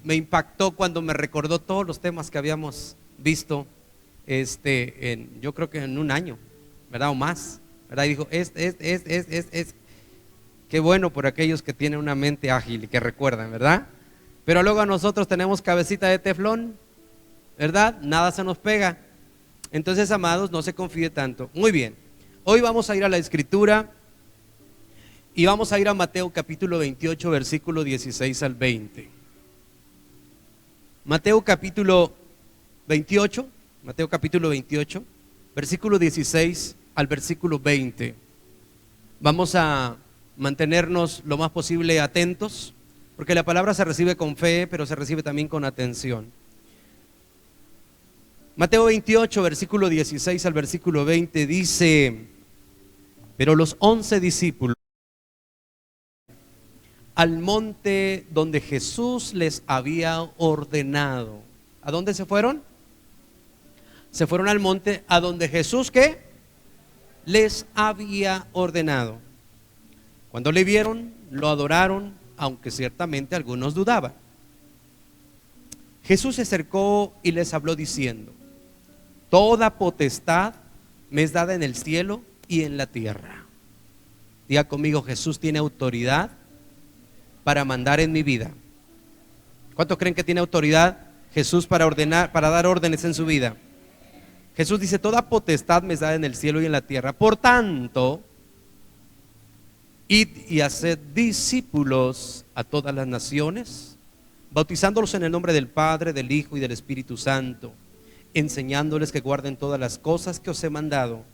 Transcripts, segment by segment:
Me impactó cuando me recordó todos los temas que habíamos visto, yo creo que en un año, ¿verdad? O más, ¿verdad? Y dijo, qué bueno por aquellos que tienen una mente ágil y que recuerdan, ¿verdad? Pero luego nosotros tenemos cabecita de teflón, ¿verdad? Nada se nos pega. Entonces, amados, no se confíe tanto. Muy bien, hoy vamos a ir a la Escritura y vamos a ir a Mateo capítulo 28, versículo 16 al 20. Mateo capítulo 28, versículo 16 al versículo 20. Vamos a mantenernos lo más posible atentos, porque la palabra se recibe con fe, pero se recibe también con atención. Mateo 28, versículo 16 al versículo 20 dice: pero los 11 discípulos al monte donde Jesús les había ordenado. ¿A dónde se fueron? Se fueron al monte a donde Jesús, ¿qué? Les había ordenado. Cuando le vieron, lo adoraron, aunque ciertamente algunos dudaban. Jesús se acercó y les habló diciendo: toda potestad me es dada en el cielo y en la tierra. Diga conmigo: Jesús tiene autoridad para mandar en mi vida. ¿Cuántos creen que tiene autoridad Jesús para ordenar, para dar órdenes en su vida? Jesús dice: toda potestad me es dada en el cielo y en la tierra. Por tanto, id y haced discípulos a todas las naciones, bautizándolos en el nombre del Padre, del Hijo y del Espíritu Santo, enseñándoles que guarden todas las cosas que os he mandado,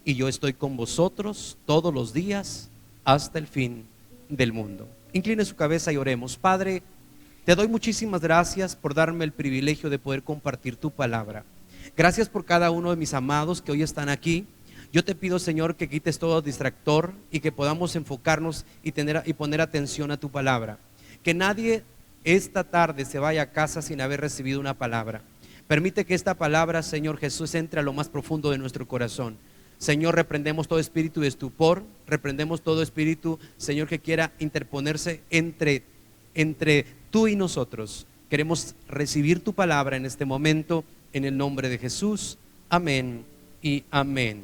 y yo estoy con vosotros todos los días hasta el fin del mundo. Incline su cabeza y oremos. Padre, te doy muchísimas gracias por darme el privilegio de poder compartir tu palabra. Gracias por cada uno de mis amados que hoy están aquí. Yo te pido, Señor, que quites todo distractor y que podamos enfocarnos y poner atención a tu palabra. Que nadie esta tarde se vaya a casa sin haber recibido una palabra. Permite que esta palabra, Señor Jesús, entre a lo más profundo de nuestro corazón. Señor, reprendemos todo espíritu de estupor, reprendemos todo espíritu, Señor, que quiera interponerse entre tú y nosotros. Queremos recibir tu palabra en este momento, en el nombre de Jesús. Amén y amén.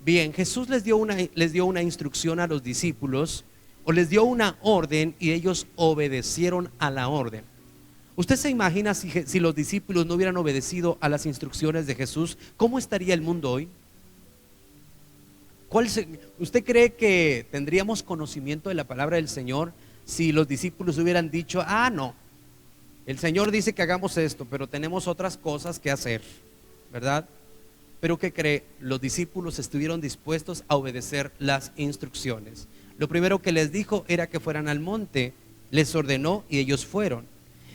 Bien, Jesús les dio una instrucción a los discípulos, o les dio una orden, y ellos obedecieron a la orden. ¿Usted se imagina si los discípulos no hubieran obedecido a las instrucciones de Jesús? ¿Cómo estaría el mundo hoy? ¿Usted cree que tendríamos conocimiento de la palabra del Señor si los discípulos hubieran dicho: no, el Señor dice que hagamos esto, pero tenemos otras cosas que hacer, ¿verdad? Pero ¿qué cree? Los discípulos estuvieron dispuestos a obedecer las instrucciones. Lo primero que les dijo era que fueran al monte, les ordenó y ellos fueron.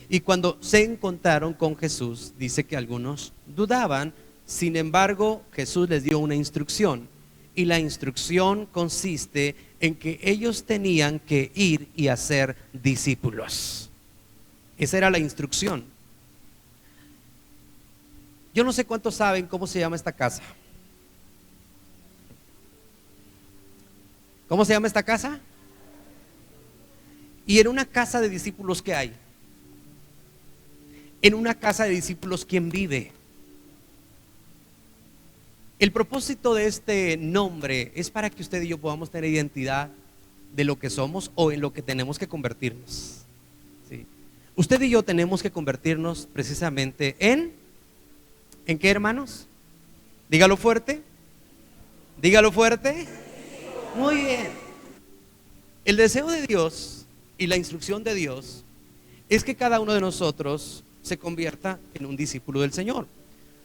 Y cuando se encontraron con Jesús, dice que algunos dudaban. Sin embargo, Jesús les dio una instrucción. Y la instrucción consiste en que ellos tenían que ir y hacer discípulos. Esa era la instrucción. Yo no sé cuántos saben cómo se llama esta casa. ¿Cómo se llama esta casa? Y en una casa de discípulos, ¿qué hay? En una casa de discípulos, ¿quién vive? El propósito de este nombre es para que usted y yo podamos tener identidad de lo que somos o en lo que tenemos que convertirnos. ¿Sí? Usted y yo tenemos que convertirnos precisamente ¿en qué, hermanos? Dígalo fuerte. Dígalo fuerte. Muy bien. El deseo de Dios y la instrucción de Dios es que cada uno de nosotros se convierta en un discípulo del Señor.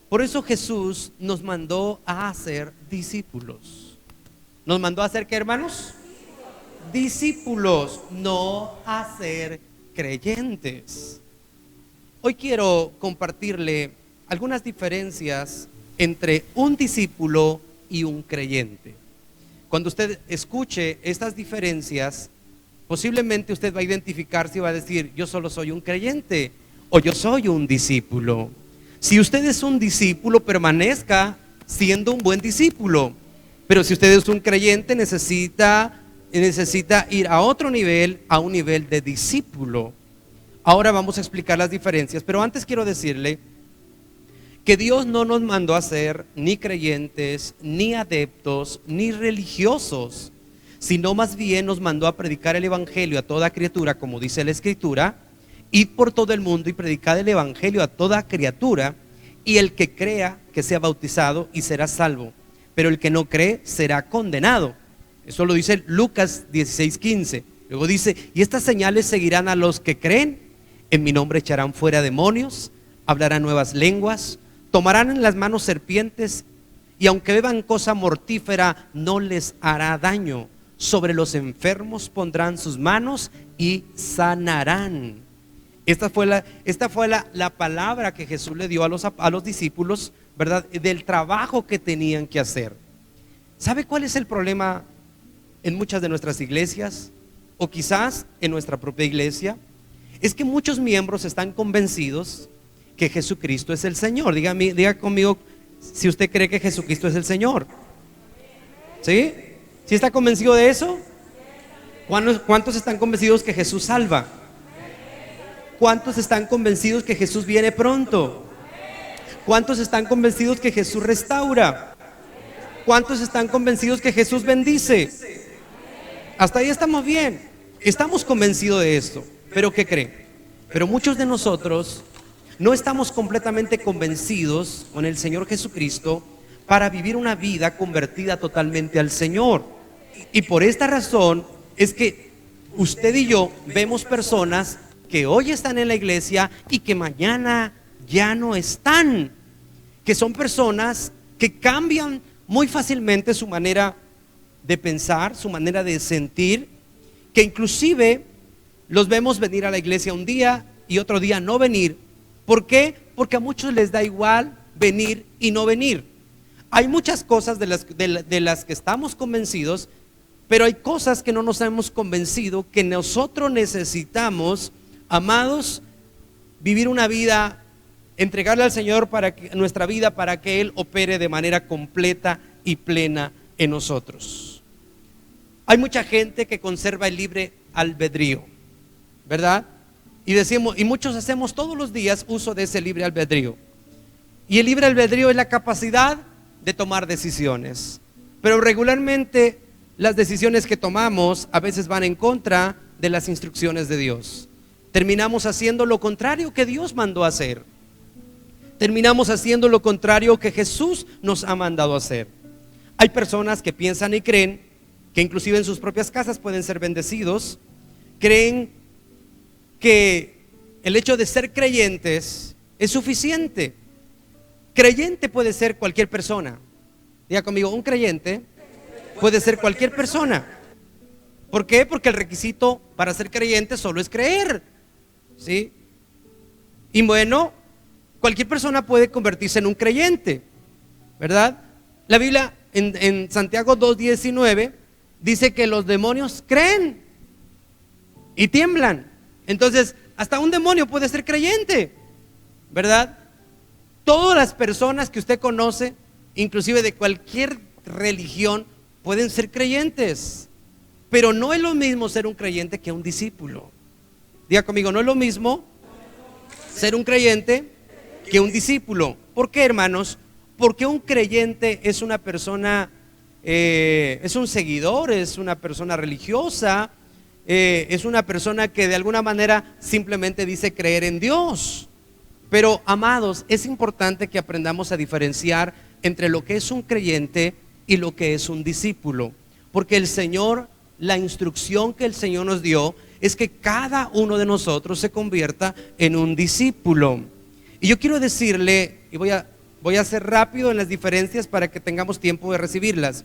Por eso Jesús nos mandó a hacer discípulos. ¿Nos mandó a hacer qué, hermanos? Discípulos, no a ser creyentes. Hoy quiero compartirle algunas diferencias entre un discípulo y un creyente. Cuando usted escuche estas diferencias, posiblemente usted va a identificarse y va a decir: yo solo soy un creyente o yo soy un discípulo. Si usted es un discípulo, permanezca siendo un buen discípulo. Pero si usted es un creyente, necesita ir a otro nivel, a un nivel de discípulo. Ahora vamos a explicar las diferencias, pero antes quiero decirle que Dios no nos mandó a ser ni creyentes, ni adeptos, ni religiosos, sino más bien nos mandó a predicar el evangelio a toda criatura, como dice la Escritura: id por todo el mundo y predicad el evangelio a toda criatura, y el que crea que sea bautizado y será salvo, pero el que no cree será condenado. Eso lo dice Lucas 16:15. Luego dice: y estas señales seguirán a los que creen: en mi nombre echarán fuera demonios, hablarán nuevas lenguas, tomarán en las manos serpientes, y aunque beban cosa mortífera no les hará daño. Sobre los enfermos pondrán sus manos y sanarán. Esta fue la palabra que Jesús le dio a los discípulos, ¿verdad? Del trabajo que tenían que hacer. ¿Sabe cuál es el problema en muchas de nuestras iglesias? O quizás en nuestra propia iglesia. Es que muchos miembros están convencidos que Jesucristo es el Señor. Diga conmigo si usted cree que Jesucristo es el Señor. ¿Sí? ¿Sí está convencido de eso? ¿Cuántos están convencidos que Jesús salva? ¿Cuántos están convencidos que Jesús viene pronto? ¿Cuántos están convencidos que Jesús restaura? ¿Cuántos están convencidos que Jesús bendice? Hasta ahí estamos bien. Estamos convencidos de esto. ¿Pero qué creen? Pero muchos de nosotros no estamos completamente convencidos con el Señor Jesucristo para vivir una vida convertida totalmente al Señor. Y por esta razón es que usted y yo vemos personas que hoy están en la iglesia y que mañana ya no están. Que son personas que cambian muy fácilmente su manera de pensar, su manera de sentir, que inclusive los vemos venir a la iglesia un día y otro día no venir. ¿Por qué? Porque a muchos les da igual venir y no venir. Hay muchas cosas de las que estamos convencidos, pero hay cosas que no nos hemos convencido, que nosotros necesitamos, amados, vivir una vida, entregarle al Señor nuestra vida para que Él opere de manera completa y plena en nosotros. Hay mucha gente que conserva el libre albedrío, ¿verdad? Y muchos hacemos todos los días uso de ese libre albedrío. Y el libre albedrío es la capacidad de tomar decisiones. Pero regularmente las decisiones que tomamos a veces van en contra de las instrucciones de Dios. Terminamos haciendo lo contrario que Dios mandó hacer. Terminamos haciendo lo contrario que Jesús nos ha mandado hacer. Hay personas que piensan y creen que inclusive en sus propias casas pueden ser bendecidos. Creen que el hecho de ser creyentes es suficiente. Creyente puede ser cualquier persona. Diga conmigo, un creyente puede ser cualquier persona. ¿Por qué? Porque el requisito para ser creyente solo es creer, ¿sí? Y bueno, cualquier persona puede convertirse en un creyente, ¿verdad? La Biblia en Santiago 2:19 dice que los demonios creen y tiemblan. Entonces, hasta un demonio puede ser creyente, ¿verdad? Todas las personas que usted conoce, inclusive de cualquier religión, pueden ser creyentes. Pero no es lo mismo ser un creyente que un discípulo. Diga conmigo, no es lo mismo ser un creyente que un discípulo. ¿Por qué, hermanos? Porque un creyente es una persona, es un seguidor, es una persona religiosa, es una persona que de alguna manera simplemente dice creer en Dios. Pero, amados, es importante que aprendamos a diferenciar entre lo que es un creyente y lo que es un discípulo. Porque el Señor, la instrucción que el Señor nos dio es que cada uno de nosotros se convierta en un discípulo. Y yo quiero decirle, y voy a ser rápido en las diferencias para que tengamos tiempo de recibirlas.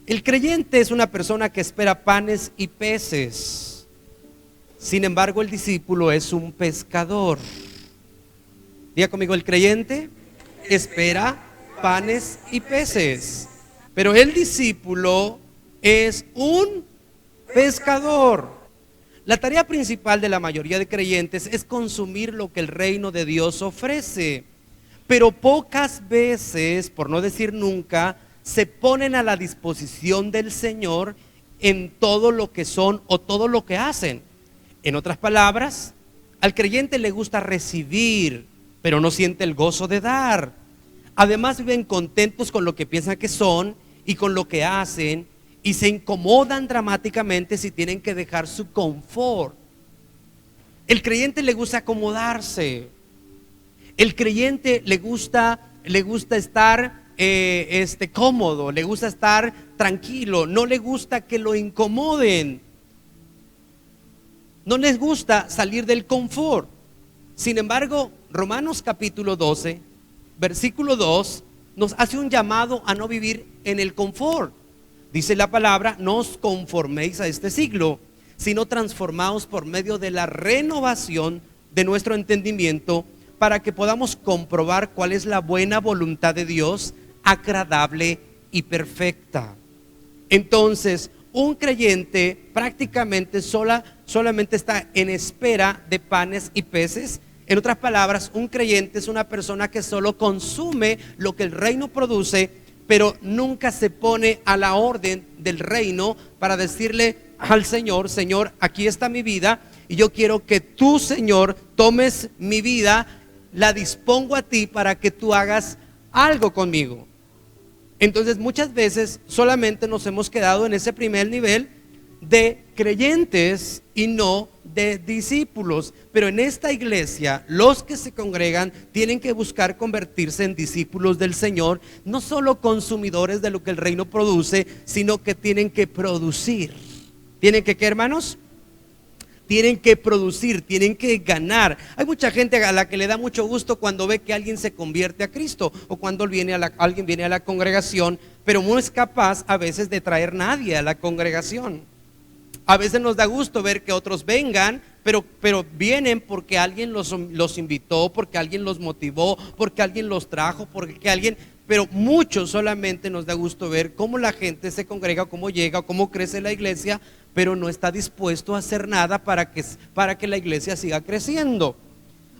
El creyente es una persona que espera panes y peces. Sin embargo, el discípulo es un pescador. Diga conmigo, el creyente espera panes y peces, pero el discípulo es un pescador. La tarea principal de la mayoría de creyentes es consumir lo que el reino de Dios ofrece, pero pocas veces, por no decir nunca, se ponen a la disposición del Señor en todo lo que son o todo lo que hacen. En otras palabras, al creyente le gusta recibir, pero no siente el gozo de dar. Además viven contentos con lo que piensan que son y con lo que hacen, y se incomodan dramáticamente si tienen que dejar su confort. El creyente le gusta acomodarse. El creyente le gusta estar cómodo, le gusta estar tranquilo, no le gusta que lo incomoden, no les gusta salir del confort. Sin embargo, Romanos capítulo 12, versículo 2, nos hace un llamado a no vivir en el confort. Dice la palabra: no os conforméis a este siglo, sino transformaos por medio de la renovación de nuestro entendimiento, para que podamos comprobar cuál es la buena voluntad de Dios, agradable y perfecta. Entonces, un creyente prácticamente solamente está en espera de panes y peces. En otras palabras, un creyente es una persona que solo consume lo que el reino produce, pero nunca se pone a la orden del reino para decirle al Señor: Señor, aquí está mi vida y yo quiero que tú, Señor, tomes mi vida, la dispongo a ti para que tú hagas algo conmigo. Entonces muchas veces solamente nos hemos quedado en ese primer nivel de creyentes y no de discípulos. Pero en esta iglesia, los que se congregan tienen que buscar convertirse en discípulos del Señor, no solo consumidores de lo que el reino produce, sino que tienen que producir. ¿Tienen que qué, hermanos? Tienen que producir, tienen que ganar. Hay mucha gente a la que le da mucho gusto cuando ve que alguien se convierte a Cristo, o cuando alguien viene a la congregación, pero no es capaz a veces de traer nadie a la congregación. A veces nos da gusto ver que otros vengan, pero vienen porque alguien los invitó, porque alguien los motivó, porque alguien los trajo, pero muchos solamente nos da gusto ver cómo la gente se congrega, cómo llega, cómo crece la iglesia, pero no está dispuesto a hacer nada para que la iglesia siga creciendo.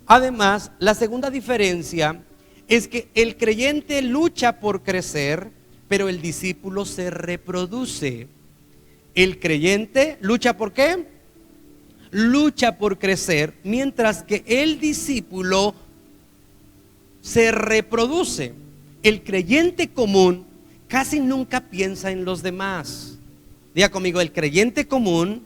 Además, la segunda diferencia es que el creyente lucha por crecer, pero el discípulo se reproduce. El creyente lucha ¿por qué? Lucha por crecer, mientras que el discípulo se reproduce. El creyente común casi nunca piensa en los demás. Diga conmigo, el creyente común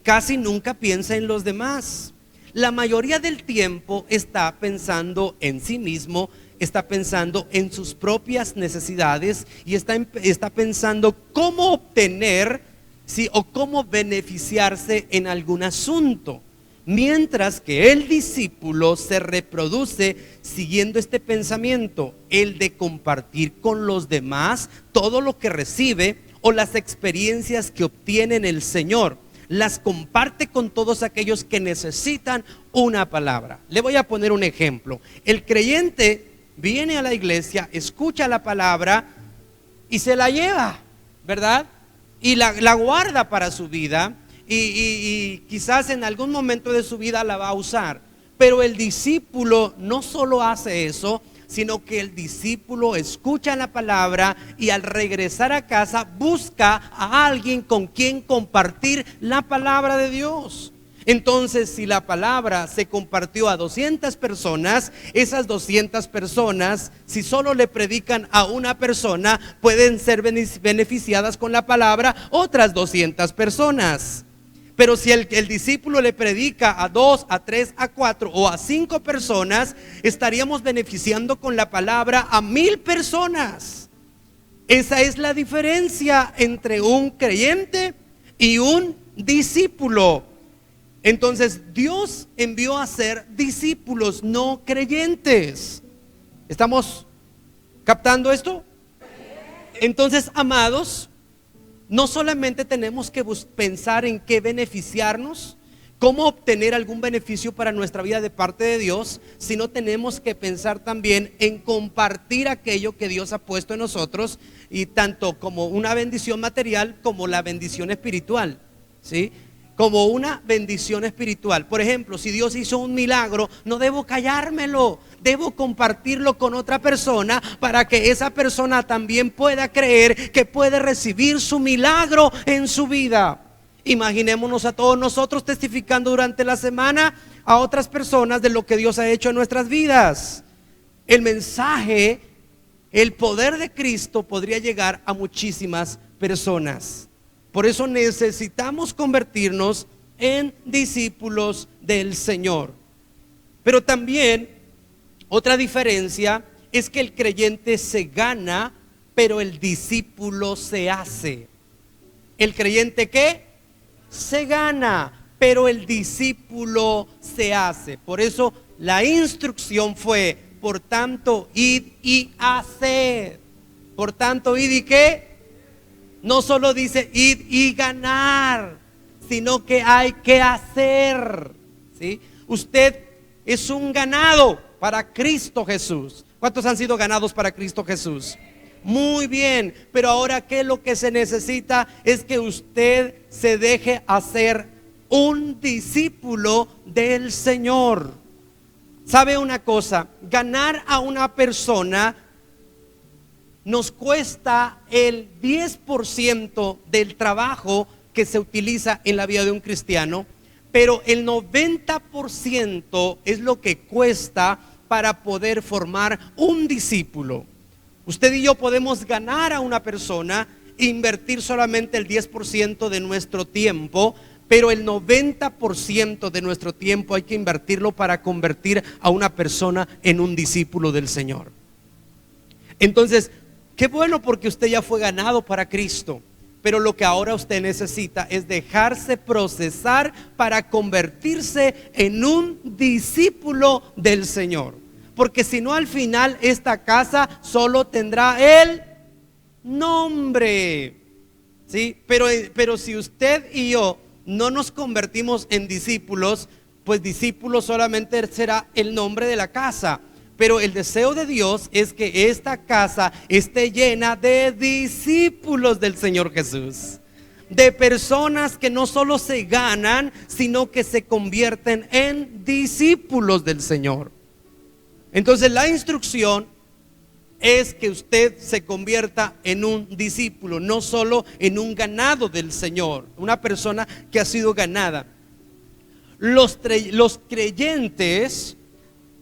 casi nunca piensa en los demás. La mayoría del tiempo está pensando en sí mismo, está pensando en sus propias necesidades y está pensando cómo obtener, sí, o cómo beneficiarse en algún asunto. Mientras que el discípulo se reproduce siguiendo este pensamiento, el de compartir con los demás todo lo que recibe o las experiencias que obtiene en el Señor. Las comparte con todos aquellos que necesitan una palabra. Le voy a poner un ejemplo. El creyente viene a la iglesia, escucha la palabra y se la lleva, ¿verdad? Y la guarda para su vida. Y quizás en algún momento de su vida la va a usar. Pero el discípulo no solo hace eso, sino que el discípulo escucha la palabra y al regresar a casa busca a alguien con quien compartir la palabra de Dios. Entonces, si la palabra se compartió a 200 personas, esas 200 personas, si solo le predican a una persona, pueden ser beneficiadas con la palabra otras 200 personas. Pero si el discípulo le predica a 2, a 3, a 4 o a 5 personas, estaríamos beneficiando con la palabra a 1000 personas. Esa es la diferencia entre un creyente y un discípulo. Entonces Dios envió a ser discípulos no creyentes. ¿Estamos captando esto? Entonces, amados, no solamente tenemos que pensar en qué beneficiarnos, cómo obtener algún beneficio para nuestra vida de parte de Dios, sino tenemos que pensar también en compartir aquello que Dios ha puesto en nosotros, y tanto como una bendición material como la bendición espiritual, ¿sí? Como una bendición espiritual. Por ejemplo, si Dios hizo un milagro, no debo callármelo, debo compartirlo con otra persona para que esa persona también pueda creer que puede recibir su milagro en su vida. Imaginémonos a todos nosotros testificando durante la semana a otras personas de lo que Dios ha hecho en nuestras vidas. El mensaje, el poder de Cristo podría llegar a muchísimas personas. Por eso necesitamos convertirnos en discípulos del Señor. Pero también otra diferencia es que el creyente se gana, pero el discípulo se hace. ¿El creyente qué? Se gana, pero el discípulo se hace. Por eso la instrucción fue: por tanto, id y haced. Por tanto, id y qué. No solo dice id y ganar, sino que hay que hacer, ¿sí? Usted es un ganado para Cristo Jesús. ¿Cuántos han sido ganados para Cristo Jesús? Muy bien, pero ahora ¿qué es lo que se necesita? Es que usted se deje hacer un discípulo del Señor. ¿Sabe una cosa? Ganar a una persona nos cuesta el 10% del trabajo que se utiliza en la vida de un cristiano, pero el 90% es lo que cuesta para poder formar un discípulo. Usted y yo podemos ganar a una persona, invertir solamente el 10% de nuestro tiempo, pero el 90% de nuestro tiempo hay que invertirlo para convertir a una persona en un discípulo del Señor. Entonces, qué bueno, porque usted ya fue ganado para Cristo, pero lo que ahora usted necesita es dejarse procesar para convertirse en un discípulo del Señor. Porque si no, al final esta casa solo tendrá el nombre, ¿sí? Pero si usted y yo no nos convertimos en discípulos, pues discípulo solamente será el nombre de la casa. Pero el deseo de Dios es que esta casa esté llena de discípulos del Señor Jesús, de personas que no solo se ganan, sino que se convierten en discípulos del Señor. Entonces la instrucción es que usted se convierta en un discípulo, no solo en un ganado del Señor, una persona que ha sido ganada. Los creyentes,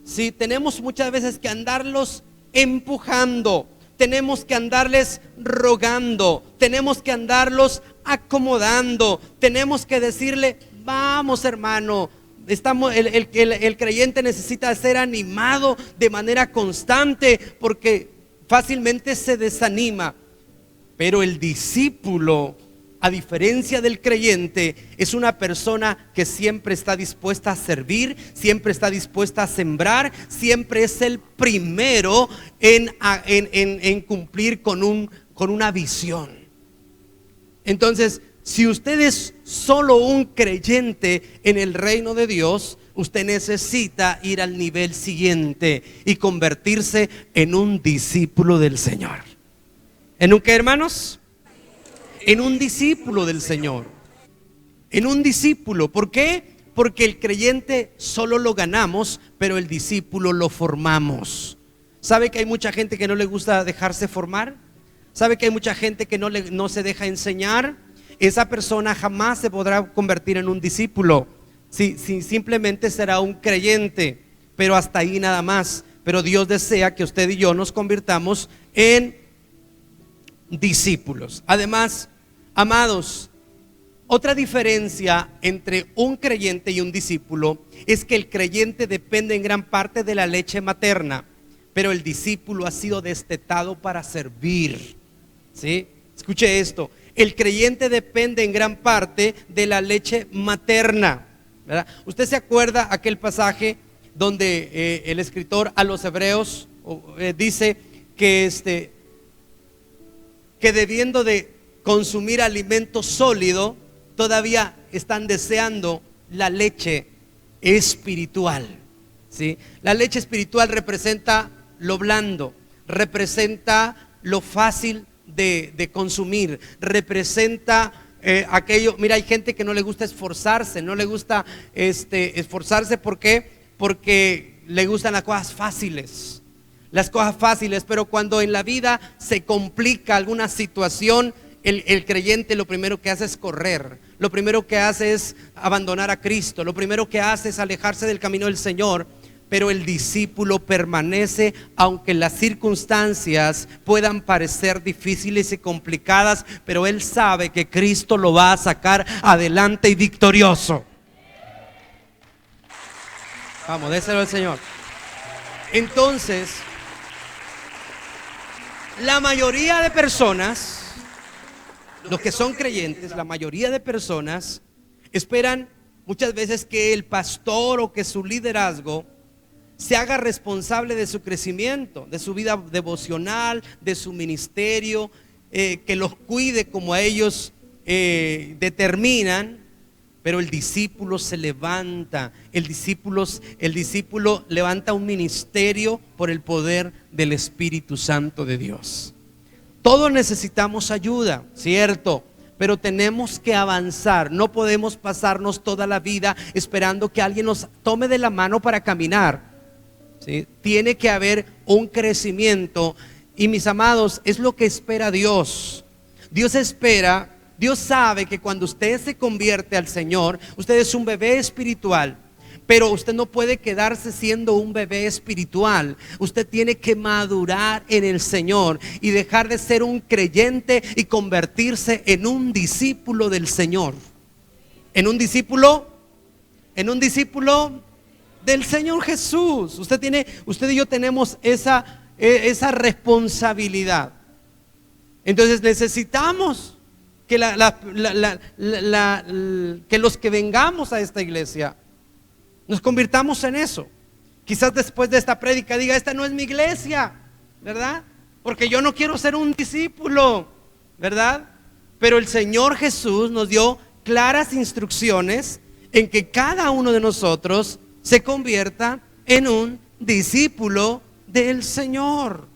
sí, tenemos muchas veces que andarlos empujando, tenemos que andarles rogando, tenemos que andarlos acomodando, tenemos que decirle: vamos, hermano. El creyente necesita ser animado de manera constante, porque fácilmente se desanima. Pero el discípulo, a diferencia del creyente, es una persona que siempre está dispuesta a servir, siempre está dispuesta a sembrar, siempre es el primero en cumplir con una visión. Entonces, si usted es solo un creyente en el reino de Dios, usted necesita ir al nivel siguiente y convertirse en un discípulo del Señor. ¿En un qué, hermanos? En un discípulo del Señor. En un discípulo. ¿Por qué? Porque el creyente solo lo ganamos, pero el discípulo lo formamos. ¿Sabe que hay mucha gente que no le gusta dejarse formar? ¿Sabe que hay mucha gente que no se deja enseñar? Esa persona jamás se podrá convertir en un discípulo. Sí, simplemente será un creyente, pero hasta ahí nada más. Pero Dios desea que usted y yo nos convirtamos en discípulos. Además, amados, otra diferencia entre un creyente y un discípulo es que el creyente depende en gran parte de la leche materna, pero el discípulo ha sido destetado para servir. ¿Sí? Escuche esto: el creyente depende en gran parte de la leche materna, ¿verdad? ¿Usted se acuerda aquel pasaje donde el escritor a los hebreos dice que debiendo de consumir alimento sólido, todavía están deseando la leche espiritual, ¿sí? La leche espiritual representa lo blando, representa lo fácil de consumir, representa aquello. Mira, hay gente que no le gusta esforzarse, no le gusta esforzarse. ¿Por qué? Porque le gustan las cosas fáciles. Las cosas fáciles, pero cuando en la vida se complica alguna situación, el creyente lo primero que hace es correr, lo primero que hace es abandonar a Cristo, lo primero que hace es alejarse del camino del Señor. Pero el discípulo permanece aunque las circunstancias puedan parecer difíciles y complicadas, pero él sabe que Cristo lo va a sacar adelante y victorioso. Vamos, déselo al Señor. Entonces, la mayoría de personas, los que son creyentes, la mayoría de personas esperan muchas veces que el pastor o que su liderazgo se haga responsable de su crecimiento, de su vida devocional, de su ministerio, que los cuide como a ellos determinan. Pero el discípulo se levanta, el discípulo levanta un ministerio por el poder del Espíritu Santo de Dios. Todos necesitamos ayuda, cierto, pero tenemos que avanzar. No podemos pasarnos toda la vida esperando que alguien nos tome de la mano para caminar, ¿sí? Tiene que haber un crecimiento. Y mis amados, es lo que espera Dios. Dios sabe que cuando usted se convierte al Señor, usted es un bebé espiritual. Pero usted no puede quedarse siendo un bebé espiritual. Usted tiene que madurar en el Señor y dejar de ser un creyente y convertirse en un discípulo del Señor. En un discípulo del Señor Jesús. Usted y yo tenemos esa responsabilidad. Entonces necesitamos que que los que vengamos a esta iglesia nos convirtamos en eso. Quizás después de esta prédica diga: esta no es mi iglesia, ¿verdad? Porque yo no quiero ser un discípulo, ¿verdad? Pero el Señor Jesús nos dio claras instrucciones en que cada uno de nosotros se convierta en un discípulo del Señor.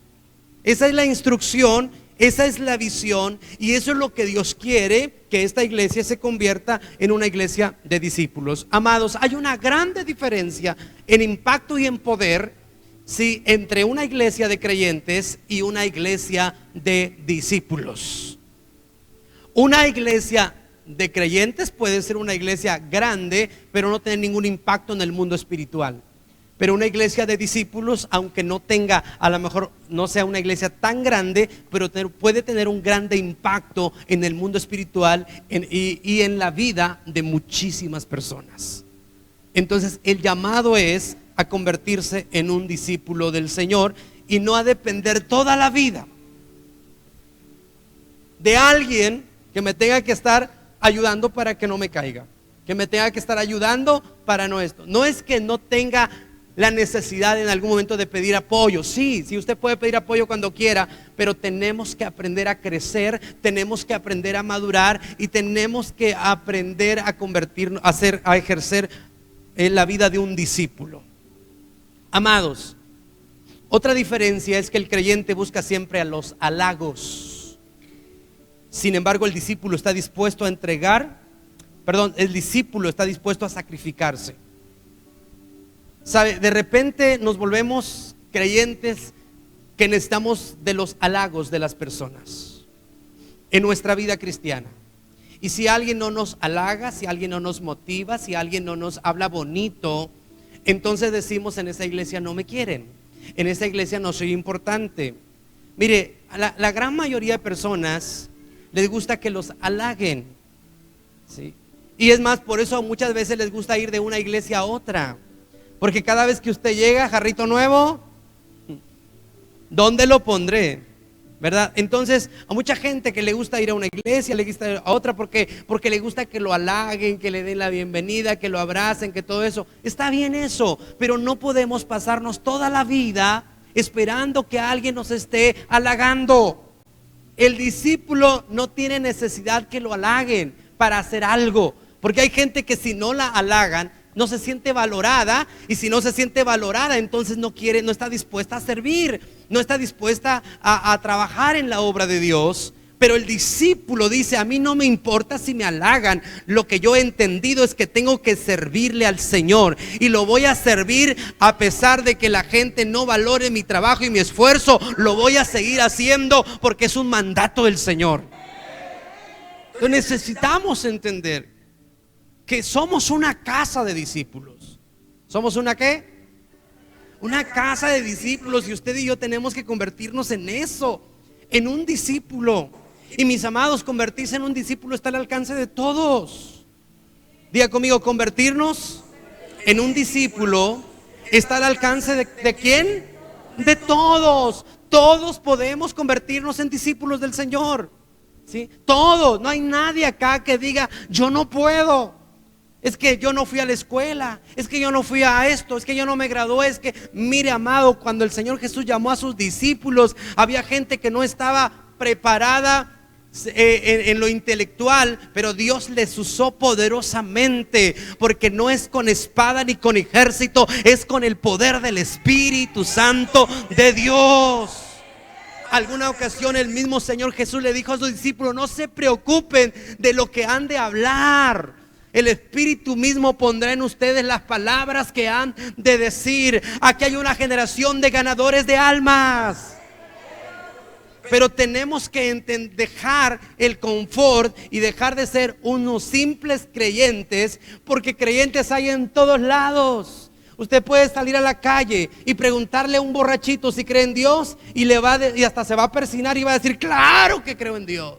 Esa es la instrucción, esa es la visión, y eso es lo que Dios quiere, que esta iglesia se convierta en una iglesia de discípulos. Amados, hay una grande diferencia en impacto y en poder, ¿sí?, entre una iglesia de creyentes y una iglesia de discípulos. Una iglesia de creyentes puede ser una iglesia grande, pero no tener ningún impacto en el mundo espiritual. Pero una iglesia de discípulos, aunque no tenga, a lo mejor no sea una iglesia tan grande, pero puede tener un grande impacto en el mundo espiritual y en la vida de muchísimas personas. Entonces el llamado es a convertirse en un discípulo del Señor y no a depender toda la vida de alguien que me tenga que estar ayudando para que no me caiga, que me tenga que estar ayudando para no esto. No es que no tenga la necesidad en algún momento de pedir apoyo. Sí, usted puede pedir apoyo cuando quiera, pero tenemos que aprender a crecer, tenemos que aprender a madurar y tenemos que aprender a convertirnos, a ejercer la vida de un discípulo. Amados, otra diferencia es que el creyente busca siempre a los halagos. Sin embargo, el discípulo está dispuesto a el discípulo está dispuesto a sacrificarse. ¿Sabe? De repente nos volvemos creyentes que necesitamos de los halagos de las personas en nuestra vida cristiana. Y si alguien no nos halaga, si alguien no nos motiva, si alguien no nos habla bonito, entonces decimos: en esa iglesia no me quieren, en esa iglesia no soy importante. Mire, a la gran mayoría de personas les gusta que los halaguen, ¿sí? Y es más, por eso muchas veces les gusta ir de una iglesia a otra. Porque cada vez que usted llega, jarrito nuevo, ¿dónde lo pondré? ¿verdad? Entonces, a mucha gente que le gusta ir a una iglesia, le gusta ir a otra porque le gusta que lo halaguen, que le den la bienvenida, que lo abracen, que todo eso. Está bien eso, pero no podemos pasarnos toda la vida esperando que alguien nos esté halagando. El discípulo no tiene necesidad que lo halaguen para hacer algo, porque hay gente que si no la halagan no se siente valorada, y si no se siente valorada, entonces no está dispuesta a servir, no está dispuesta a trabajar en la obra de Dios. Pero el discípulo dice: a mí no me importa si me halagan, lo que yo he entendido es que tengo que servirle al Señor, y lo voy a servir a pesar de que la gente no valore mi trabajo y mi esfuerzo. Lo voy a seguir haciendo porque es un mandato del Señor. Entonces necesitamos entender que somos una casa de discípulos. ¿Somos una qué? Una casa de discípulos, y usted y yo tenemos que convertirnos en eso, en un discípulo. Y mis amados, convertirse en un discípulo está al alcance de todos. Diga conmigo: convertirnos en un discípulo está al alcance ¿de quién? De todos. Todos podemos convertirnos en discípulos del Señor, ¿sí? Todos. No hay nadie acá que diga: yo no puedo, es que yo no fui a la escuela, es que yo no fui a esto, es que yo no me gradué. Es que, mire, amado, cuando el Señor Jesús llamó a sus discípulos, había gente que no estaba preparada en lo intelectual, pero Dios les usó poderosamente, porque no es con espada ni con ejército, es con el poder del Espíritu Santo de Dios. Alguna ocasión el mismo Señor Jesús le dijo a sus discípulos: no se preocupen de lo que han de hablar, el Espíritu mismo pondrá en ustedes las palabras que han de decir. Aquí hay una generación de ganadores de almas. Pero tenemos que dejar el confort y dejar de ser unos simples creyentes, porque creyentes hay en todos lados. Usted puede salir a la calle y preguntarle a un borrachito si cree en Dios, y y hasta se va a persignar y va a decir: claro que creo en Dios,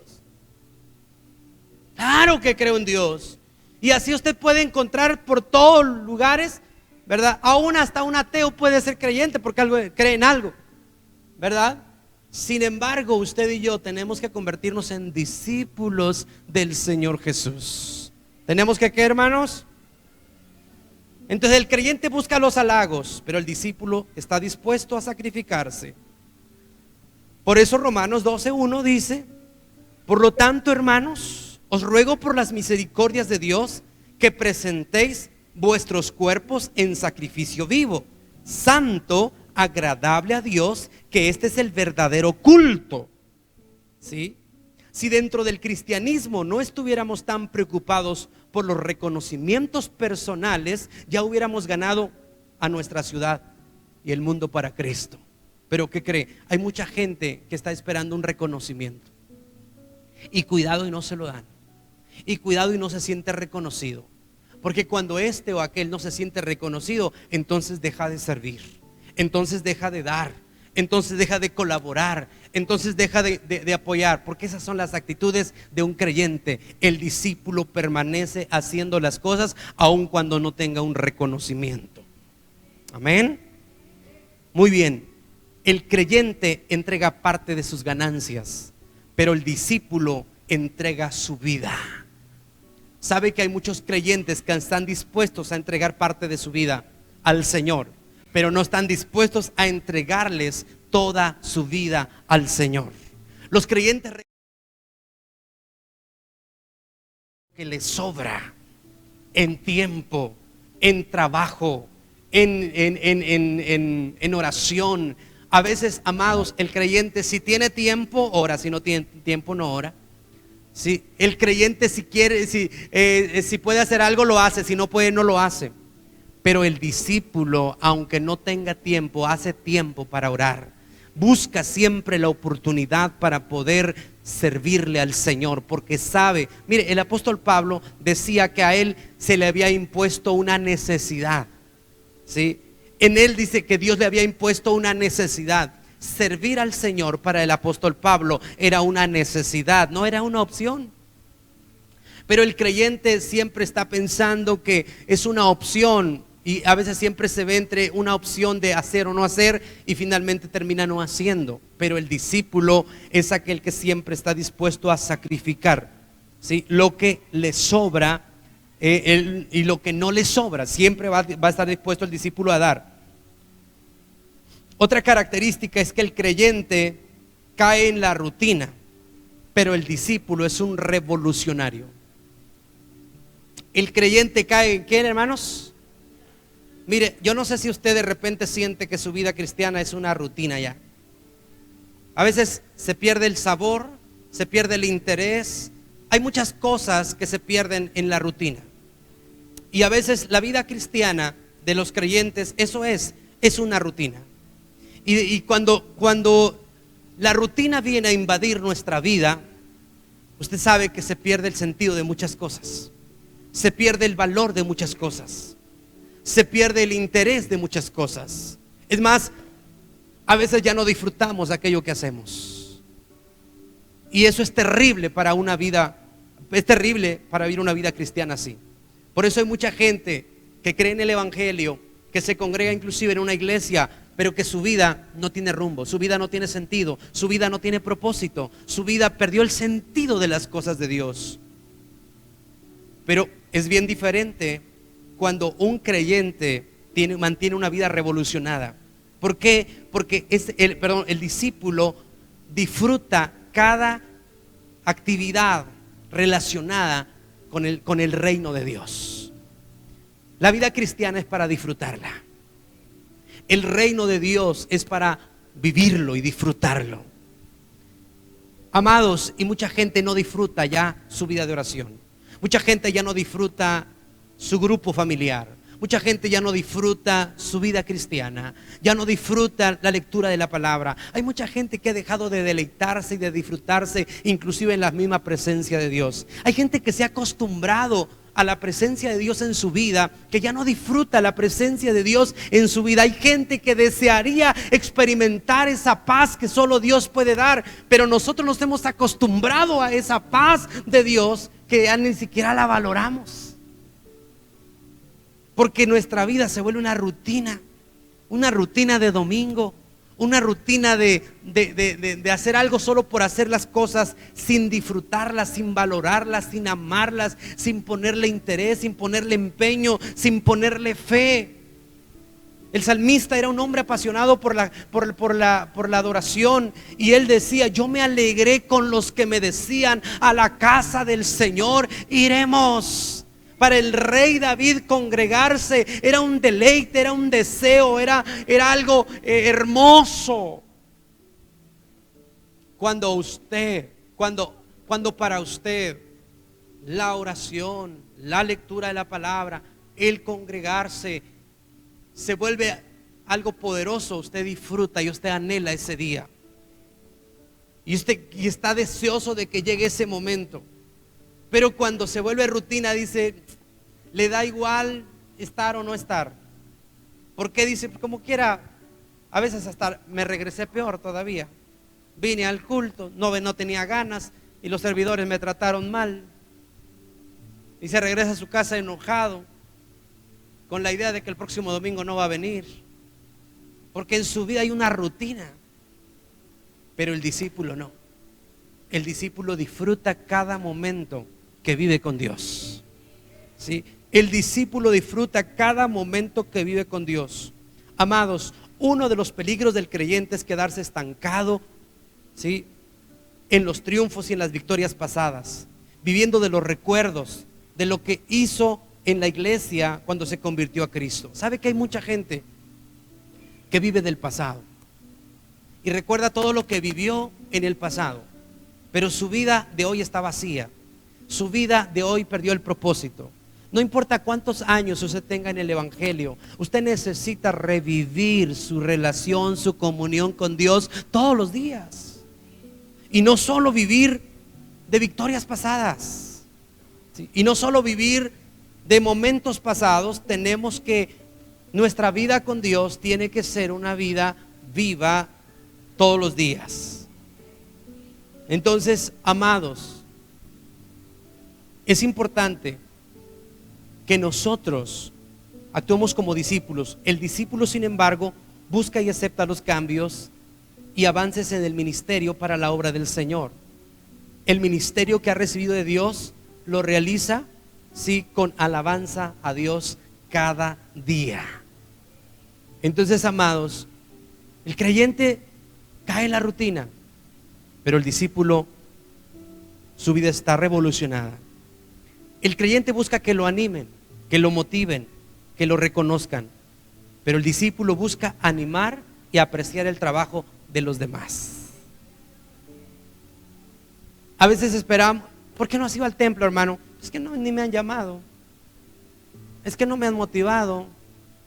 claro que creo en Dios. Y así usted puede encontrar por todos lugares, ¿verdad? Aún hasta un ateo puede ser creyente porque cree en algo, ¿verdad? Sin embargo, usted y yo tenemos que convertirnos en discípulos del Señor Jesús. ¿Tenemos que qué, hermanos? Entonces el creyente busca los halagos, pero el discípulo está dispuesto a sacrificarse. Por eso Romanos 12:1 dice: por lo tanto, hermanos, os ruego por las misericordias de Dios que presentéis vuestros cuerpos en sacrificio vivo, santo, agradable a Dios, que este es el verdadero culto. ¿Sí? Si dentro del cristianismo no estuviéramos tan preocupados por los reconocimientos personales, ya hubiéramos ganado a nuestra ciudad y el mundo para Cristo. Pero ¿qué cree? Hay mucha gente que está esperando un reconocimiento, y cuidado y no se lo dan, y cuidado y no se siente reconocido, porque cuando este o aquel no se siente reconocido, entonces deja de servir, entonces deja de dar, entonces deja de colaborar, entonces deja de apoyar, porque esas son las actitudes de un creyente. El discípulo permanece haciendo las cosas aun cuando no tenga un reconocimiento. Amén. Muy bien. El creyente entrega parte de sus ganancias, pero el discípulo entrega su vida. Sabe que hay muchos creyentes que están dispuestos a entregar parte de su vida al Señor, pero no están dispuestos a entregarles toda su vida al Señor. Los creyentes que les sobra en tiempo, en trabajo, en oración. A veces, amados, el creyente, si tiene tiempo, ora; si no tiene tiempo, no ora. Si el creyente, si quiere, si puede hacer algo, lo hace; si no puede, no lo hace. Pero el discípulo, aunque no tenga tiempo, hace tiempo para orar. Busca siempre la oportunidad para poder servirle al Señor, porque sabe, mire, el apóstol Pablo decía que a él se le había impuesto una necesidad, ¿sí? En él dice que Dios le había impuesto una necesidad. Servir al Señor para el apóstol Pablo era una necesidad, no era una opción. Pero el creyente siempre está pensando que es una opción Y a veces siempre se ve entre una opción de hacer o no hacer y finalmente termina no haciendo. Pero el discípulo es aquel que siempre está dispuesto a sacrificar, ¿sí?, lo que le sobra y lo que no le sobra. Siempre va a estar dispuesto el discípulo a dar. Otra característica es que el creyente cae en la rutina, pero el discípulo es un revolucionario. El creyente cae en ¿qué, hermanos? Mire, yo no sé si usted de repente siente que su vida cristiana es una rutina ya. A veces se pierde el sabor, se pierde el interés. Hay muchas cosas que se pierden en la rutina. Y a veces la vida cristiana de los creyentes, eso es una rutina. Y cuando la rutina viene a invadir nuestra vida, usted sabe que se pierde el sentido de muchas cosas. Se pierde el valor de muchas cosas. Se pierde el interés de muchas cosas. Es más, a veces ya no disfrutamos de aquello que hacemos. Y eso es terrible para una vida, es terrible para vivir una vida cristiana así. Por eso hay mucha gente que cree en el evangelio, que se congrega inclusive en una iglesia, pero que su vida no tiene rumbo, su vida no tiene sentido, su vida no tiene propósito, su vida perdió el sentido de las cosas de Dios. Pero es bien diferente cuando un creyente mantiene una vida revolucionada. ¿Por qué? Porque el discípulo disfruta cada actividad relacionada con el reino de Dios. La vida cristiana es para disfrutarla. El reino de Dios es para vivirlo y disfrutarlo. Amados, y mucha gente no disfruta ya su vida de oración. Mucha gente ya no disfruta su grupo familiar. Mucha gente ya no disfruta su vida cristiana, ya no disfruta la lectura de la palabra. Hay mucha gente que ha dejado de deleitarse y de disfrutarse inclusive en la misma presencia de Dios. Hay gente que se ha acostumbrado a la presencia de Dios en su vida, que ya no disfruta la presencia de Dios en su vida. Hay gente que desearía experimentar esa paz que solo Dios puede dar, pero nosotros nos hemos acostumbrado a esa paz de Dios que ya ni siquiera la valoramos. Porque nuestra vida se vuelve una rutina de domingo, una rutina de hacer algo solo por hacer las cosas, sin disfrutarlas, sin valorarlas, sin amarlas, sin ponerle interés, sin ponerle empeño, sin ponerle fe. El salmista era un hombre apasionado por la adoración, y él decía: yo me alegré con los que me decían, a la casa del Señor iremos. Para el rey David congregarse era un deleite, era un deseo, era algo hermoso. Cuando para usted la oración, la lectura de la palabra, el congregarse se vuelve algo poderoso, usted disfruta y usted anhela ese día. Y está deseoso de que llegue ese momento. Pero cuando se vuelve rutina, dice, le da igual estar o no estar. Porque dice, como quiera, a veces hasta me regresé peor todavía. Vine al culto, no tenía ganas y los servidores me trataron mal. Y se regresa a su casa enojado, con la idea de que el próximo domingo no va a venir. Porque en su vida hay una rutina. Pero el discípulo no. El discípulo disfruta cada momento que vive con Dios. ¿Sí? El discípulo disfruta cada momento que vive con Dios. Amados, uno de los peligros del creyente es quedarse estancado, ¿sí?, en los triunfos y en las victorias pasadas, viviendo de los recuerdos de lo que hizo en la iglesia cuando se convirtió a Cristo. ¿Sabe que hay mucha gente que vive del pasado y recuerda todo lo que vivió en el pasado, pero su vida de hoy está vacía? Su vida de hoy perdió el propósito. No importa cuántos años usted tenga en el evangelio, usted necesita revivir su relación, su comunión con Dios todos los días. Y no solo vivir de victorias pasadas, ¿sí?, y no solo vivir de momentos pasados. Nuestra vida con Dios tiene que ser una vida viva todos los días. Entonces, amados, es importante que nosotros actuemos como discípulos. El discípulo, sin embargo, busca y acepta los cambios y avances en el ministerio para la obra del Señor. El ministerio que ha recibido de Dios lo realiza, sí, con alabanza a Dios cada día. Entonces, amados, el creyente cae en la rutina, pero el discípulo, su vida está revolucionada. El creyente busca que lo animen, que lo motiven, que lo reconozcan, pero el discípulo busca animar y apreciar el trabajo de los demás. A veces esperamos, ¿por qué no has ido al templo, hermano? Es que no, ni me han llamado, es que no me han motivado,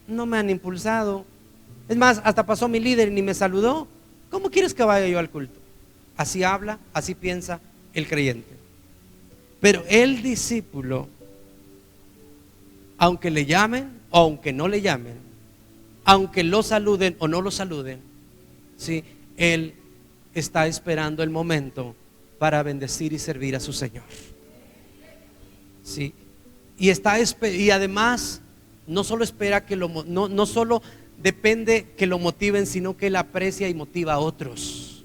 no me han impulsado. Es más, hasta pasó mi líder y ni me saludó. ¿Cómo quieres que vaya yo al culto? Así habla, así piensa el creyente. Pero el discípulo, aunque le llamen o aunque no le llamen, aunque lo saluden o no lo saluden, ¿sí?, él está esperando el momento para bendecir y servir a su Señor. ¿Sí? Y además no solo espera que no solo depende que lo motiven, sino que él aprecia y motiva a otros.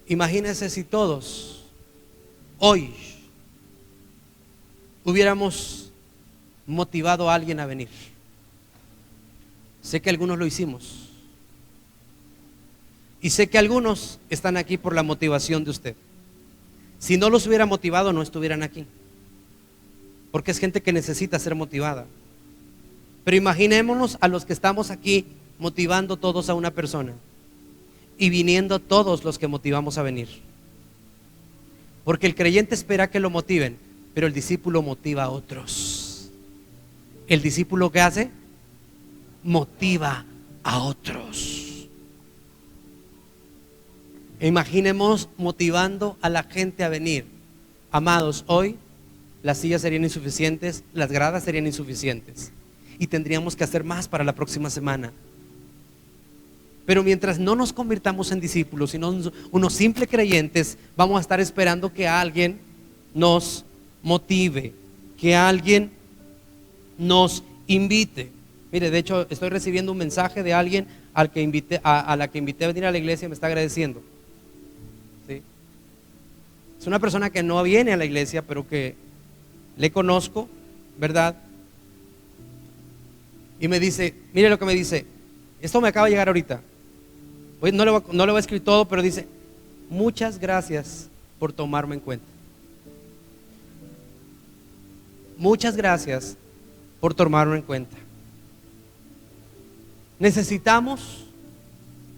Imagínense si todos hoy hubiéramos motivado a alguien a venir. Sé que algunos lo hicimos, y sé que algunos están aquí por la motivación de usted. Si no los hubiera motivado, no estuvieran aquí, porque es gente que necesita ser motivada. Pero imaginémonos a los que estamos aquí motivando todos a una persona y viniendo todos los que motivamos a venir. Porque el creyente espera que lo motiven, pero el discípulo motiva a otros. El discípulo, ¿qué hace? Motiva a otros. Imaginemos motivando a la gente a venir. Amados, hoy las sillas serían insuficientes, las gradas serían insuficientes, y tendríamos que hacer más para la próxima semana. Pero mientras no nos convirtamos en discípulos, sino unos simples creyentes, vamos a estar esperando que alguien nos motive, que alguien nos invite. Mire, de hecho estoy recibiendo un mensaje de alguien al que invité, a la que invité a venir a la iglesia, me está agradeciendo. ¿Sí? Es una persona que no viene a la iglesia, pero que le conozco, ¿verdad? Y me dice, mire lo que me dice, esto me acaba de llegar ahorita. Hoy no le voy a escribir todo, pero dice: muchas gracias por tomarme en cuenta. Muchas gracias por tomarme en cuenta. Necesitamos,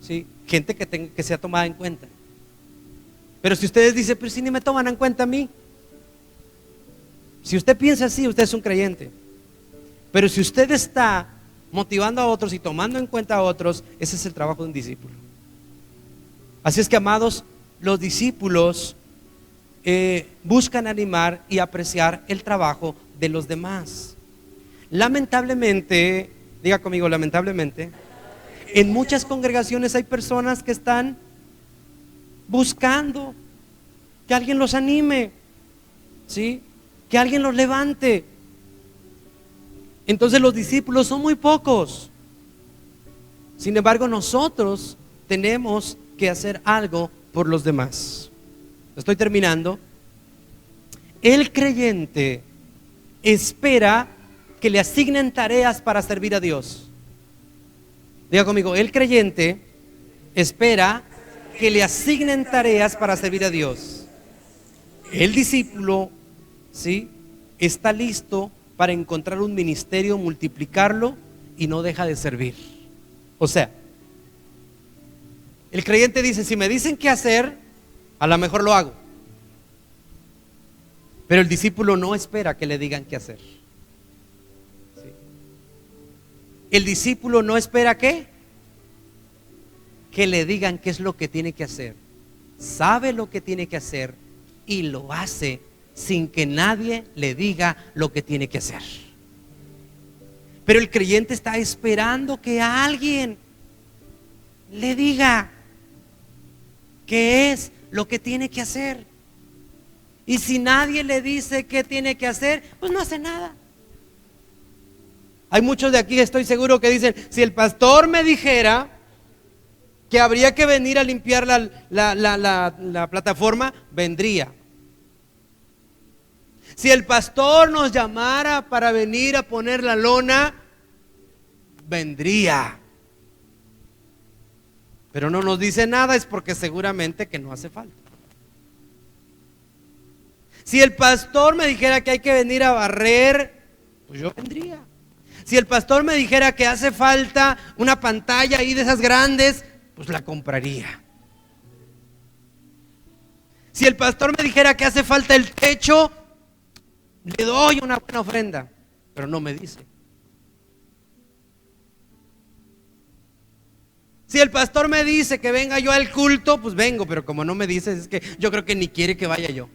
¿sí?, gente que sea tomada en cuenta. Pero si ustedes dicen, pero si ni me toman en cuenta a mí, si usted piensa así, usted es un creyente. Pero si usted está motivando a otros y tomando en cuenta a otros, ese es el trabajo de un discípulo. Así es que, amados, los discípulos buscan animar y apreciar el trabajo de los demás. Lamentablemente, diga conmigo, lamentablemente, en muchas congregaciones hay personas que están buscando que alguien los anime, ¿sí?, que alguien los levante. Entonces los discípulos son muy pocos. Sin embargo, nosotros tenemos que hacer algo por los demás. Estoy terminando. El creyente espera que le asignen tareas para servir a Dios. Diga conmigo, el creyente espera que le asignen tareas para servir a Dios. El discípulo, ¿sí?, está listo para encontrar un ministerio, multiplicarlo, y no deja de servir. O sea, el creyente dice, si me dicen qué hacer, a lo mejor lo hago. Pero el discípulo no espera que le digan qué hacer. ¿Sí? El discípulo no espera ¿qué? Que le digan qué es lo que tiene que hacer. Sabe lo que tiene que hacer y lo hace sin que nadie le diga lo que tiene que hacer. Pero el creyente está esperando que alguien le diga qué es lo que tiene que hacer. Y si nadie le dice qué tiene que hacer, pues no hace nada. Hay muchos de aquí, estoy seguro, que dicen, si el pastor me dijera que habría que venir a limpiar la plataforma, vendría. Si el pastor nos llamara para venir a poner la lona, vendría. Pero no nos dice nada, es porque seguramente que no hace falta. Si el pastor me dijera que hay que venir a barrer, pues yo vendría. Si el pastor me dijera que hace falta una pantalla ahí de esas grandes, pues la compraría. Si el pastor me dijera que hace falta el techo, le doy una buena ofrenda, pero no me dice. Si el pastor me dice que venga yo al culto, pues vengo, pero como no me dice, es que yo creo que ni quiere que vaya yo.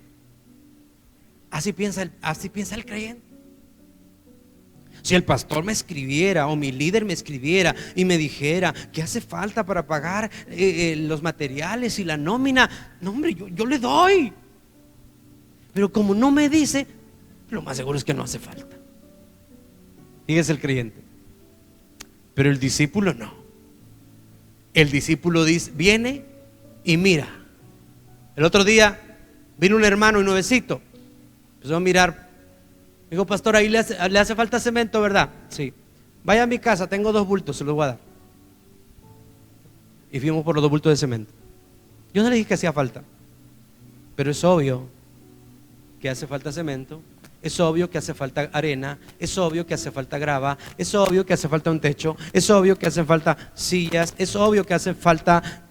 Así piensa el creyente. Si el pastor me escribiera o mi líder me escribiera y me dijera que hace falta para pagar los materiales y la nómina, no hombre, yo le doy. Pero como no me dice, lo más seguro es que no hace falta. Fíjese el creyente. Pero el discípulo no. El discípulo dice, viene y mira. El otro día vino un hermano y nuevecito, empezó a mirar. Digo, pastor, ahí le hace falta cemento, ¿verdad? Sí. Vaya a mi casa, tengo 2 bultos, se los voy a dar. Y fuimos por los 2 bultos de cemento. Yo no le dije que hacía falta, pero es obvio que hace falta cemento, es obvio que hace falta arena, es obvio que hace falta grava, es obvio que hace falta un techo, es obvio que hace falta sillas, es obvio que hace falta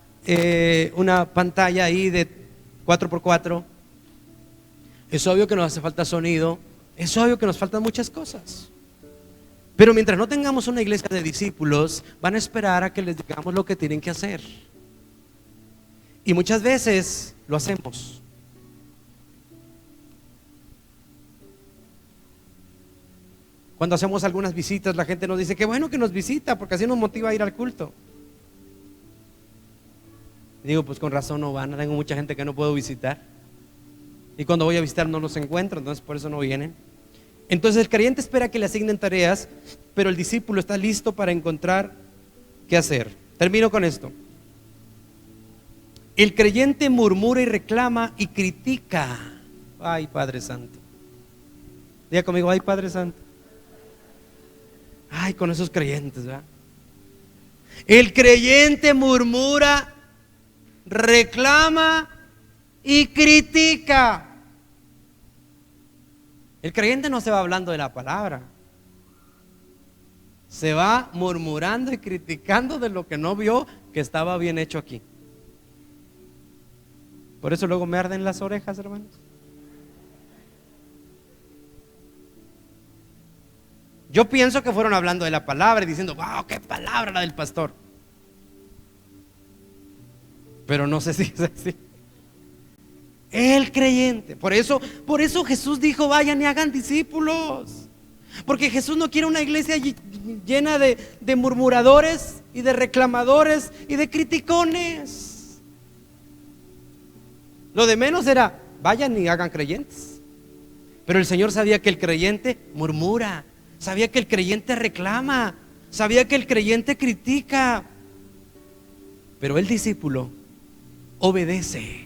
una pantalla ahí de 4x4, es obvio que nos hace falta sonido, es obvio que nos faltan muchas cosas. Pero mientras no tengamos una iglesia de discípulos, van a esperar a que les digamos lo que tienen que hacer. Y muchas veces lo hacemos. Cuando hacemos algunas visitas, la gente nos dice, qué bueno que nos visita, porque así nos motiva a ir al culto. Y digo, pues con razón no van, tengo mucha gente que no puedo visitar. Y cuando voy a visitar no los encuentro, entonces por eso no vienen. Entonces el creyente espera que le asignen tareas, pero el discípulo está listo para encontrar qué hacer. Termino con esto. El creyente murmura y reclama y critica. Ay, Padre Santo. Diga conmigo, ay, Padre Santo. Ay, con esos creyentes, ¿verdad? El creyente murmura, reclama y critica. El creyente no se va hablando de la palabra, se va murmurando y criticando de lo que no vio que estaba bien hecho aquí. Por eso luego me arden las orejas, hermanos. Yo pienso que fueron hablando de la palabra y diciendo, wow, qué palabra la del pastor. Pero no sé si es así. El creyente, por eso Jesús dijo, vayan y hagan discípulos. Porque Jesús no quiere una iglesia llena de murmuradores y de reclamadores y de criticones. Lo de menos era, vayan y hagan creyentes. Pero el Señor sabía que el creyente murmura, sabía que el creyente reclama, sabía que el creyente critica. Pero el discípulo obedece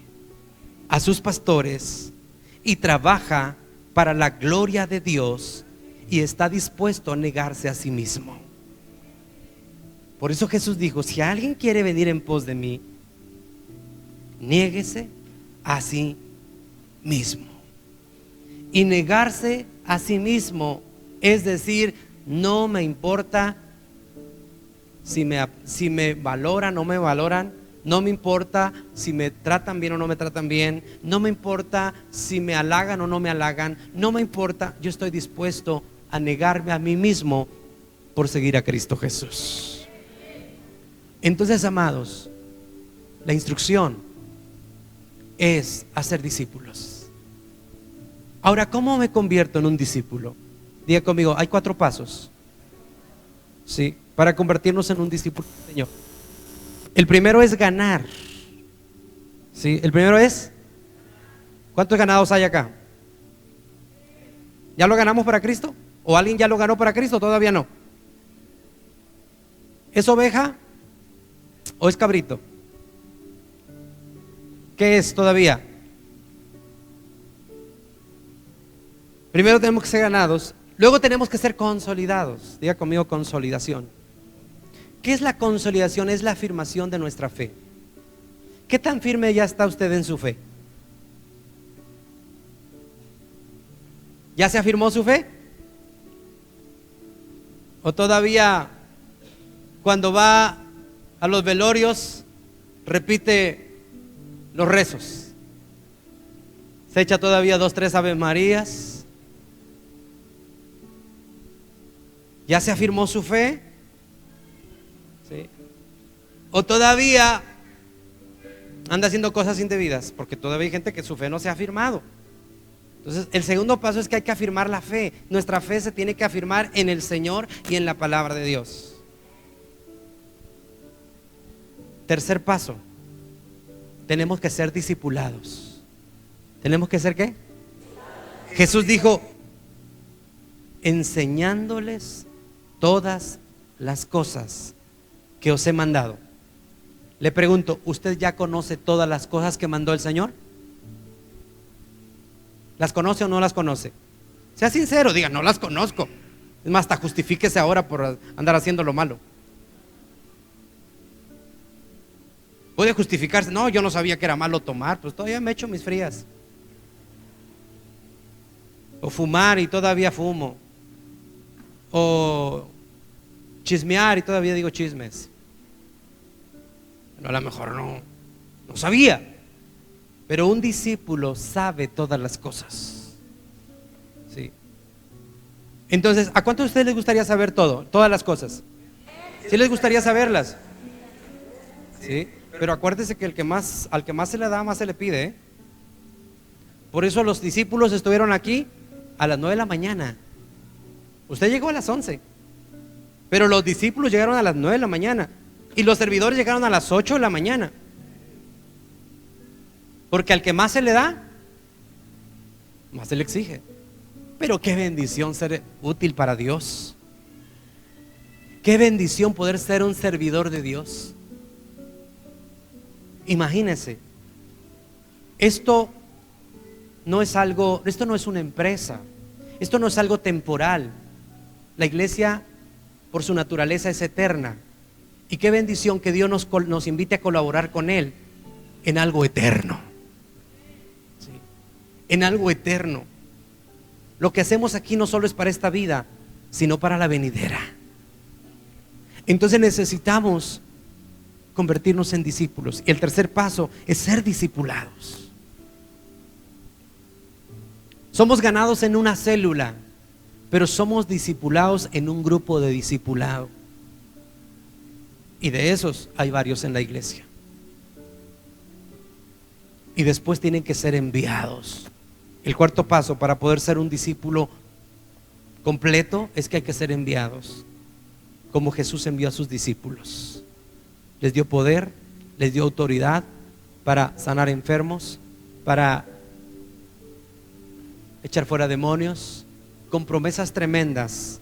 a sus pastores y trabaja para la gloria de Dios y está dispuesto a negarse a sí mismo. Por eso Jesús dijo, si alguien quiere venir en pos de mí, niéguese a sí mismo. Y negarse a sí mismo es decir, no me importa si me valoran o no me valoran, no me importa si me tratan bien o no me tratan bien, no me importa si me halagan o no me halagan, no me importa, yo estoy dispuesto a negarme a mí mismo por seguir a Cristo Jesús. Entonces, amados, la instrucción es hacer discípulos. Ahora, ¿cómo me convierto en un discípulo? Diga conmigo, hay 4 pasos, ¿sí?, para convertirnos en un discípulo del Señor. El primero es ganar, ¿sí? El primero es, ¿cuántos ganados hay acá? ¿Ya lo ganamos para Cristo? ¿O alguien ya lo ganó para Cristo? Todavía no. ¿Es oveja o es cabrito? ¿Qué es todavía? Primero tenemos que ser ganados, luego tenemos que ser consolidados. Diga conmigo, consolidación. ¿Qué es la consolidación? Es la afirmación de nuestra fe. ¿Qué tan firme ya está usted en su fe? ¿Ya se afirmó su fe? ¿O todavía cuando va a los velorios repite los rezos? ¿Se echa todavía 2, 3 Ave Marías? ¿Ya se afirmó su fe? ¿Sí? ¿O todavía anda haciendo cosas indebidas? Porque todavía hay gente que su fe no se ha afirmado. Entonces, el segundo paso es que hay que afirmar la fe. Nuestra fe se tiene que afirmar en el Señor y en la palabra de Dios. Tercer paso, tenemos que ser discipulados. ¿Tenemos que ser qué? Jesús dijo, enseñándoles todas las cosas que os he mandado. Le pregunto, ¿usted ya conoce todas las cosas que mandó el Señor? ¿Las conoce o no las conoce? Sea sincero, diga, no las conozco. Es más, hasta justifíquese ahora por andar haciendo lo malo. Puede justificarse, no, yo no sabía que era malo tomar, pues todavía me echo mis frías. O fumar y todavía fumo. O chismear y todavía digo chismes. Bueno, a lo mejor no sabía. Pero un discípulo sabe todas las cosas. ¿Sí? Entonces, ¿a cuántos de ustedes les gustaría saber todo? Todas las cosas. ¿Sí les gustaría saberlas? ¿Sí? Pero acuérdese que al que más se le da, más se le pide, ¿eh? Por eso los discípulos estuvieron aquí a las 9 de la mañana. Usted llegó a las 11. Pero los discípulos llegaron a las 9 de la mañana. Y los servidores llegaron a las 8 de la mañana. Porque al que más se le da, más se le exige. Pero qué bendición ser útil para Dios. Qué bendición poder ser un servidor de Dios. Imagínense, esto no es una empresa, esto no es algo temporal. La iglesia, por su naturaleza, es eterna. Y qué bendición que Dios nos invite a colaborar con Él en algo eterno. ¿Sí? En algo eterno. Lo que hacemos aquí no solo es para esta vida, sino para la venidera. Entonces necesitamos convertirnos en discípulos. Y el tercer paso es ser discipulados. Somos ganados en una célula, pero somos discipulados en un grupo de discipulado. Y de esos hay varios en la iglesia. Y después tienen que ser enviados. El cuarto paso para poder ser un discípulo completo es que hay que ser enviados, como Jesús envió a sus discípulos. Les dio poder, les dio autoridad para sanar enfermos, para echar fuera demonios, con promesas tremendas.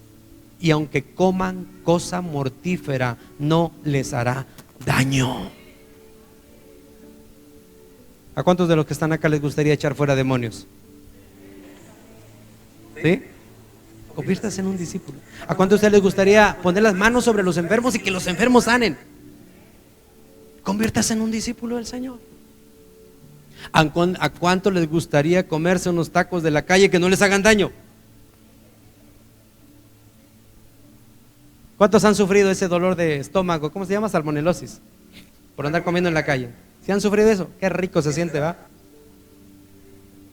Y aunque coman cosa mortífera, no les hará daño. ¿A cuántos de los que están acá les gustaría echar fuera demonios? ¿Sí? Conviértase en un discípulo. ¿A cuántos de ustedes les gustaría poner las manos sobre los enfermos y que los enfermos sanen? Conviértase en un discípulo del Señor. ¿A cuántos les gustaría comerse unos tacos de la calle que no les hagan daño? ¿Cuántos han sufrido ese dolor de estómago? ¿Cómo se llama? Salmonelosis. Por andar comiendo en la calle. ¿Sí han sufrido eso? Qué rico se siente, ¿va?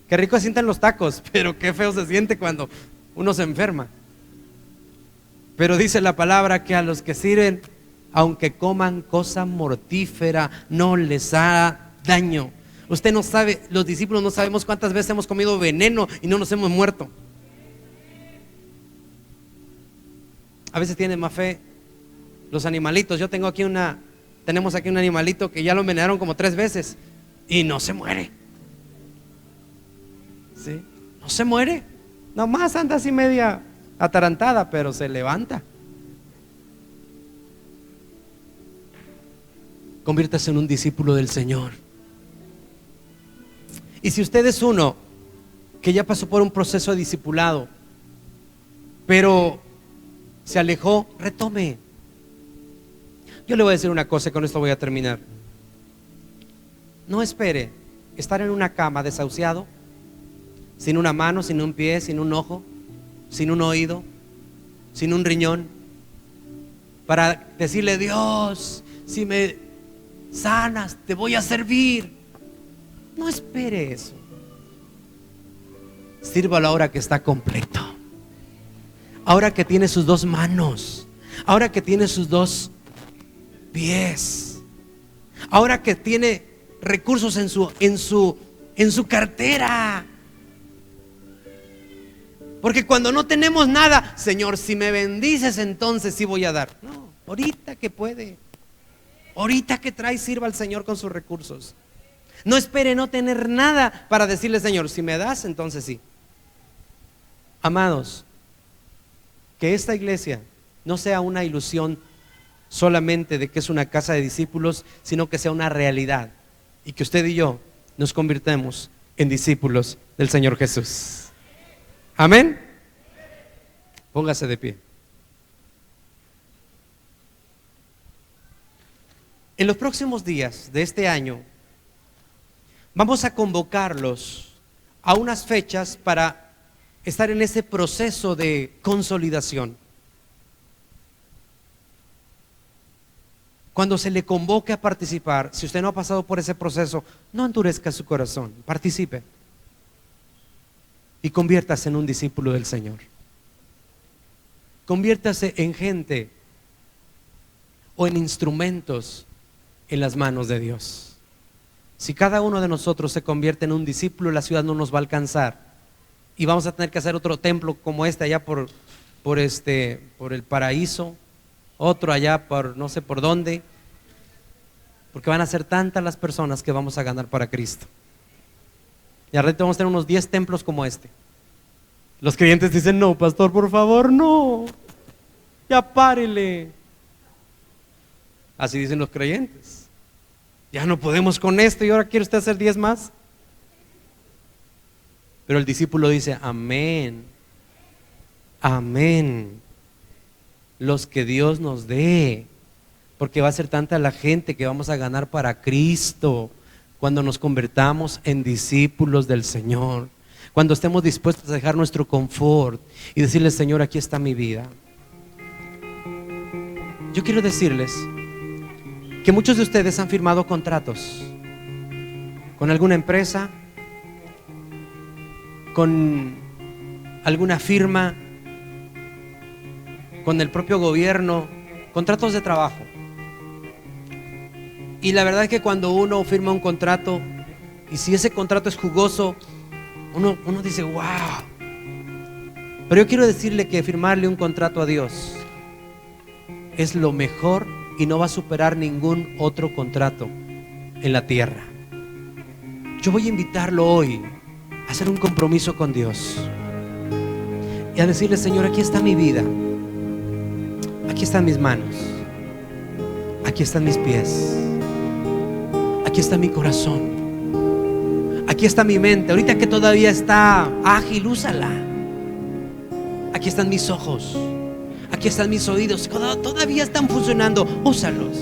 Qué rico se sienten los tacos, pero qué feo se siente cuando uno se enferma. Pero dice la palabra que a los que sirven, aunque coman cosa mortífera, no les hará daño. Usted no sabe, los discípulos no sabemos cuántas veces hemos comido veneno y no nos hemos muerto. A veces tienen más fe los animalitos. Tenemos aquí un animalito que ya lo envenenaron como 3 veces y no se muere. ¿Sí? No se muere. Nomás anda así media atarantada, pero se levanta. Conviértase en un discípulo del Señor. Y si usted es uno que ya pasó por un proceso de discipulado, pero se alejó, retome. Yo le voy a decir una cosa y con esto voy a terminar. No espere estar en una cama desahuciado, sin una mano, sin un pie, sin un ojo, sin un oído, sin un riñón, para decirle: Dios, si me sanas, te voy a servir. No espere eso. Sírvalo ahora que está completo, ahora que tiene sus dos manos, ahora que tiene sus dos pies, ahora que tiene recursos en su cartera. Porque cuando no tenemos nada, Señor, si me bendices, entonces sí voy a dar. No, ahorita que puede, ahorita que trae, sirva al Señor con sus recursos. No espere no tener nada para decirle: Señor, si me das, entonces sí. Amados, que esta iglesia no sea una ilusión solamente de que es una casa de discípulos, sino que sea una realidad, y que usted y yo nos convirtamos en discípulos del Señor Jesús. Amén. Póngase de pie. En los próximos días de este año vamos a convocarlos a unas fechas para estar en ese proceso de consolidación. Cuando se le convoque a participar, si usted no ha pasado por ese proceso, no endurezca su corazón, participe y conviértase en un discípulo del Señor. Conviértase en gente o en instrumentos en las manos de Dios. Si cada uno de nosotros se convierte en un discípulo, la ciudad no nos va a alcanzar y vamos a tener que hacer otro templo como este allá por el Paraíso, otro allá por no sé por dónde, porque van a ser tantas las personas que vamos a ganar para Cristo. Y al rato vamos a tener unos 10 templos como este. Los creyentes dicen: no, pastor, por favor, no, ya párele. Así dicen los creyentes: ya no podemos con esto y ahora quiere usted hacer 10 más. Pero el discípulo dice: amén, amén, los que Dios nos dé, porque va a ser tanta la gente que vamos a ganar para Cristo cuando nos convertamos en discípulos del Señor, cuando estemos dispuestos a dejar nuestro confort y decirle: Señor, aquí está mi vida. Yo quiero decirles que muchos de ustedes han firmado contratos con alguna empresa, con alguna firma, con el propio gobierno, contratos de trabajo. Y la verdad es que cuando uno firma un contrato, y si ese contrato es jugoso, uno dice: wow. Pero yo quiero decirle que firmarle un contrato a Dios es lo mejor y no va a superar ningún otro contrato en la tierra. Yo voy a invitarlo hoy a hacer un compromiso con Dios y a decirle: Señor, aquí está mi vida, aquí están mis manos, aquí están mis pies, aquí está mi corazón, aquí está mi mente, ahorita que todavía está ágil, úsala. Aquí están mis ojos, aquí están mis oídos, todavía están funcionando, úsalos.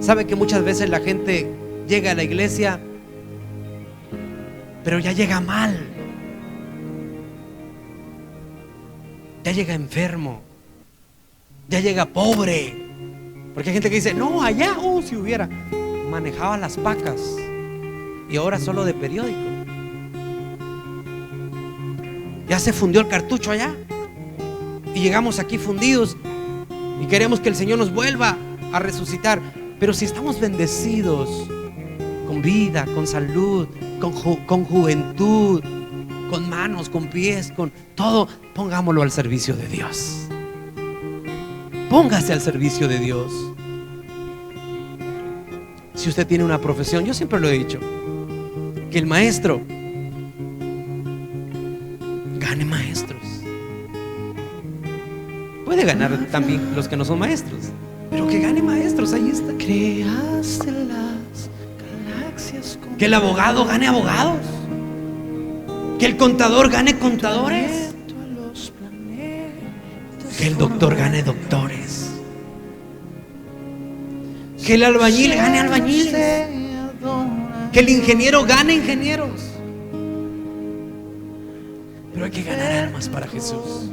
¿Sabe que muchas veces la gente llega a la iglesia, pero ya llega mal, ya llega enfermo, ya llega pobre? Porque hay gente que dice: no, allá, si hubiera manejaba las vacas y ahora solo de periódico. Ya se fundió el cartucho allá y llegamos aquí fundidos y queremos que el Señor nos vuelva a resucitar. Pero si estamos bendecidos con vida, con salud, con juventud, con manos, con pies, con todo, pongámoslo al servicio de Dios. Póngase al servicio de Dios. Si usted tiene una profesión, yo siempre lo he dicho, que el maestro gane maestros. Puede ganar también los que no son maestros, pero que gane maestros, ahí está. Creaste las galaxias con Que el abogado gane abogados. Que el contador gane contadores. los planetas. Que el doctor gane doctores. Que el albañil gane albañiles. Que el ingeniero gane ingenieros. Pero hay que ganar almas para Jesús.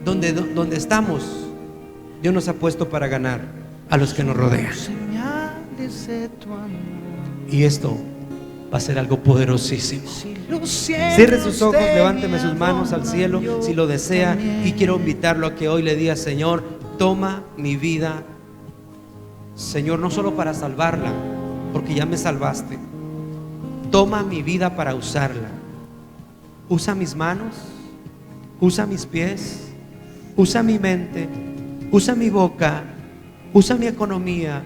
Donde estamos, Dios nos ha puesto para ganar a los que nos rodean. Y esto va a ser algo poderosísimo. Cierre sus ojos, levánteme sus manos al cielo si lo desea, y quiero invitarlo a que hoy le diga: Señor, toma mi vida, Señor, no solo para salvarla, porque ya me salvaste. Toma mi vida para usarla. Usa mis manos, usa mis pies, usa mi mente, usa mi boca, usa mi economía,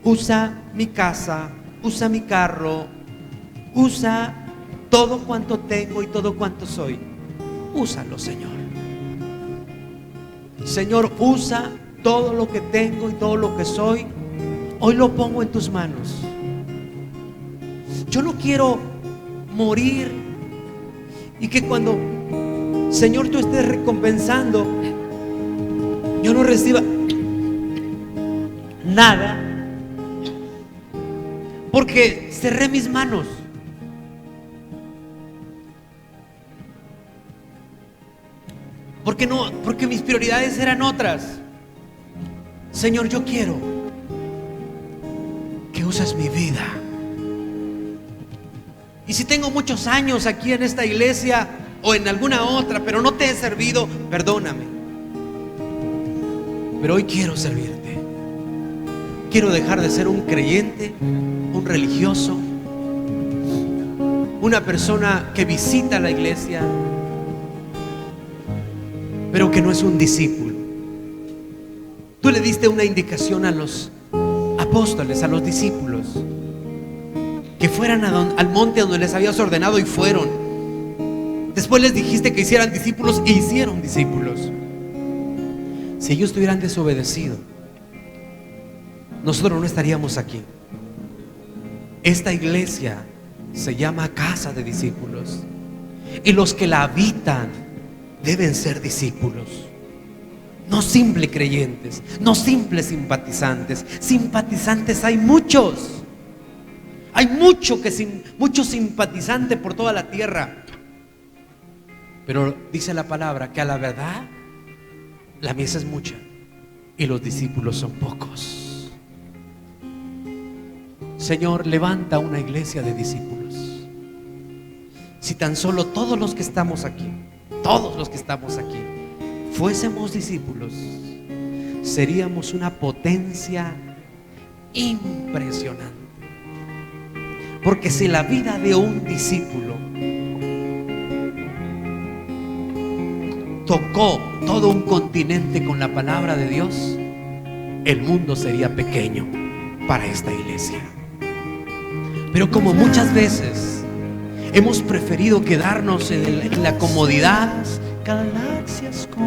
usa mi casa, usa mi carro, usa todo cuanto tengo y todo cuanto soy. Úsalo, Señor. Señor, usa todo lo que tengo y todo lo que soy. Hoy lo pongo en tus manos. Yo no quiero morir y que cuando, Señor, tú estés recompensando, yo no reciba nada, porque cerré mis manos. Porque mis prioridades eran otras. Señor, yo quiero que uses mi vida. Y si tengo muchos años aquí en esta iglesia o en alguna otra, pero no te he servido, perdóname. Pero hoy quiero servirte. Quiero dejar de ser un creyente, un religioso, una persona que visita la iglesia, pero que no es un discípulo. Tú le diste una indicación a los apóstoles, a los discípulos, que fueran al monte donde les habías ordenado, y fueron. Después les dijiste que hicieran discípulos e hicieron discípulos. Si ellos te hubieran desobedecido, nosotros no estaríamos aquí. Esta iglesia se llama casa de discípulos, y los que la habitan deben ser discípulos. No simples creyentes, no simples simpatizantes. Simpatizantes hay muchos. Hay muchos simpatizantes por toda la tierra. Pero dice la palabra que a la verdad la mies es mucha y los discípulos son pocos. Señor, levanta una iglesia de discípulos. Si tan solo todos los que estamos aquí fuésemos discípulos, seríamos una potencia impresionante. Porque si la vida de un discípulo tocó todo un continente con la palabra de Dios, el mundo sería pequeño para esta iglesia. Pero como muchas veces hemos preferido quedarnos en la comodidad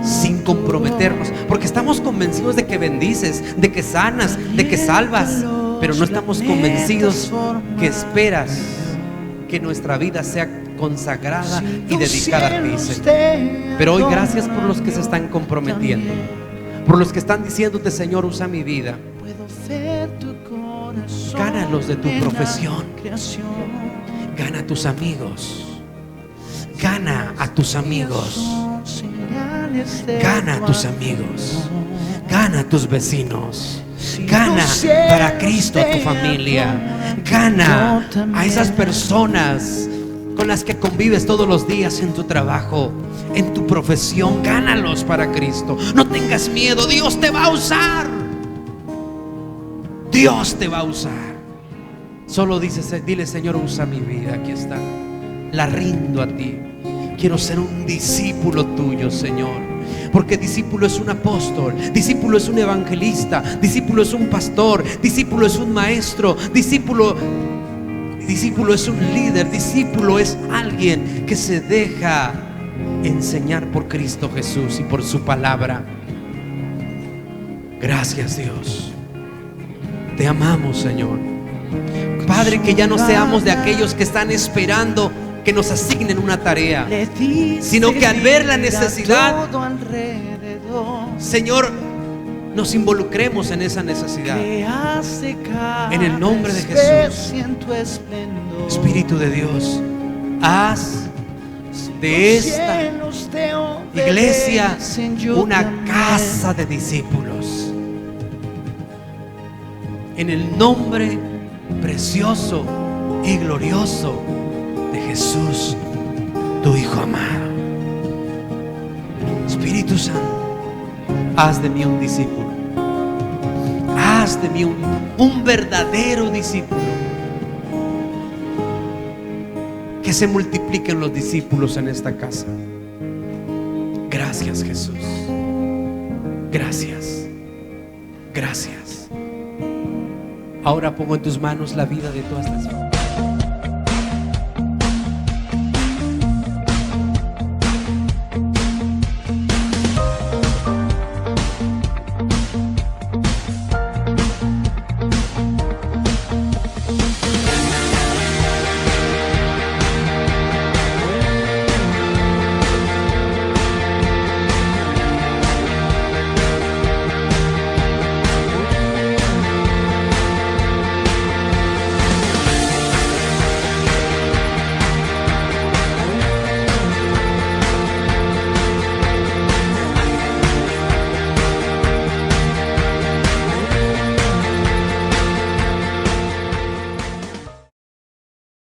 sin comprometernos, porque estamos convencidos de que bendices, de que sanas, de que salvas, pero no estamos convencidos que esperas que nuestra vida sea consagrada y dedicada a ti, Señor. Pero hoy gracias por los que se están comprometiendo, por los que están diciéndote: Señor, usa mi vida. Gánalos de tu profesión, gana a tus amigos, gana a tus amigos, gana a tus amigos, gana a tus vecinos, gana para Cristo a tu familia, gana a esas personas con las que convives todos los días en tu trabajo, en tu profesión. Gánalos para Cristo. No tengas miedo, Dios te va a usar. Dios te va a usar. Solo dile: Señor, usa mi vida, aquí está, la rindo a ti. Quiero ser un discípulo tuyo, Señor. Porque discípulo es un apóstol, discípulo es un evangelista, discípulo es un pastor, discípulo es un maestro, discípulo es un líder, discípulo es alguien que se deja enseñar por Cristo Jesús y por su palabra. Gracias, Dios. Te amamos, Señor. Padre, que ya no seamos de aquellos que están esperando que nos asignen una tarea, sino que al ver la necesidad, Señor, nos involucremos en esa necesidad. En el nombre de Jesús. Espíritu de Dios, haz de esta iglesia una casa de discípulos. En el nombre precioso y glorioso de Jesús, tu Hijo amado. Espíritu Santo, haz de mí un discípulo. Haz de mí un verdadero discípulo. Que se multipliquen los discípulos en esta casa. Gracias, Jesús. Gracias. Gracias. Ahora pongo en tus manos la vida de todas las personas.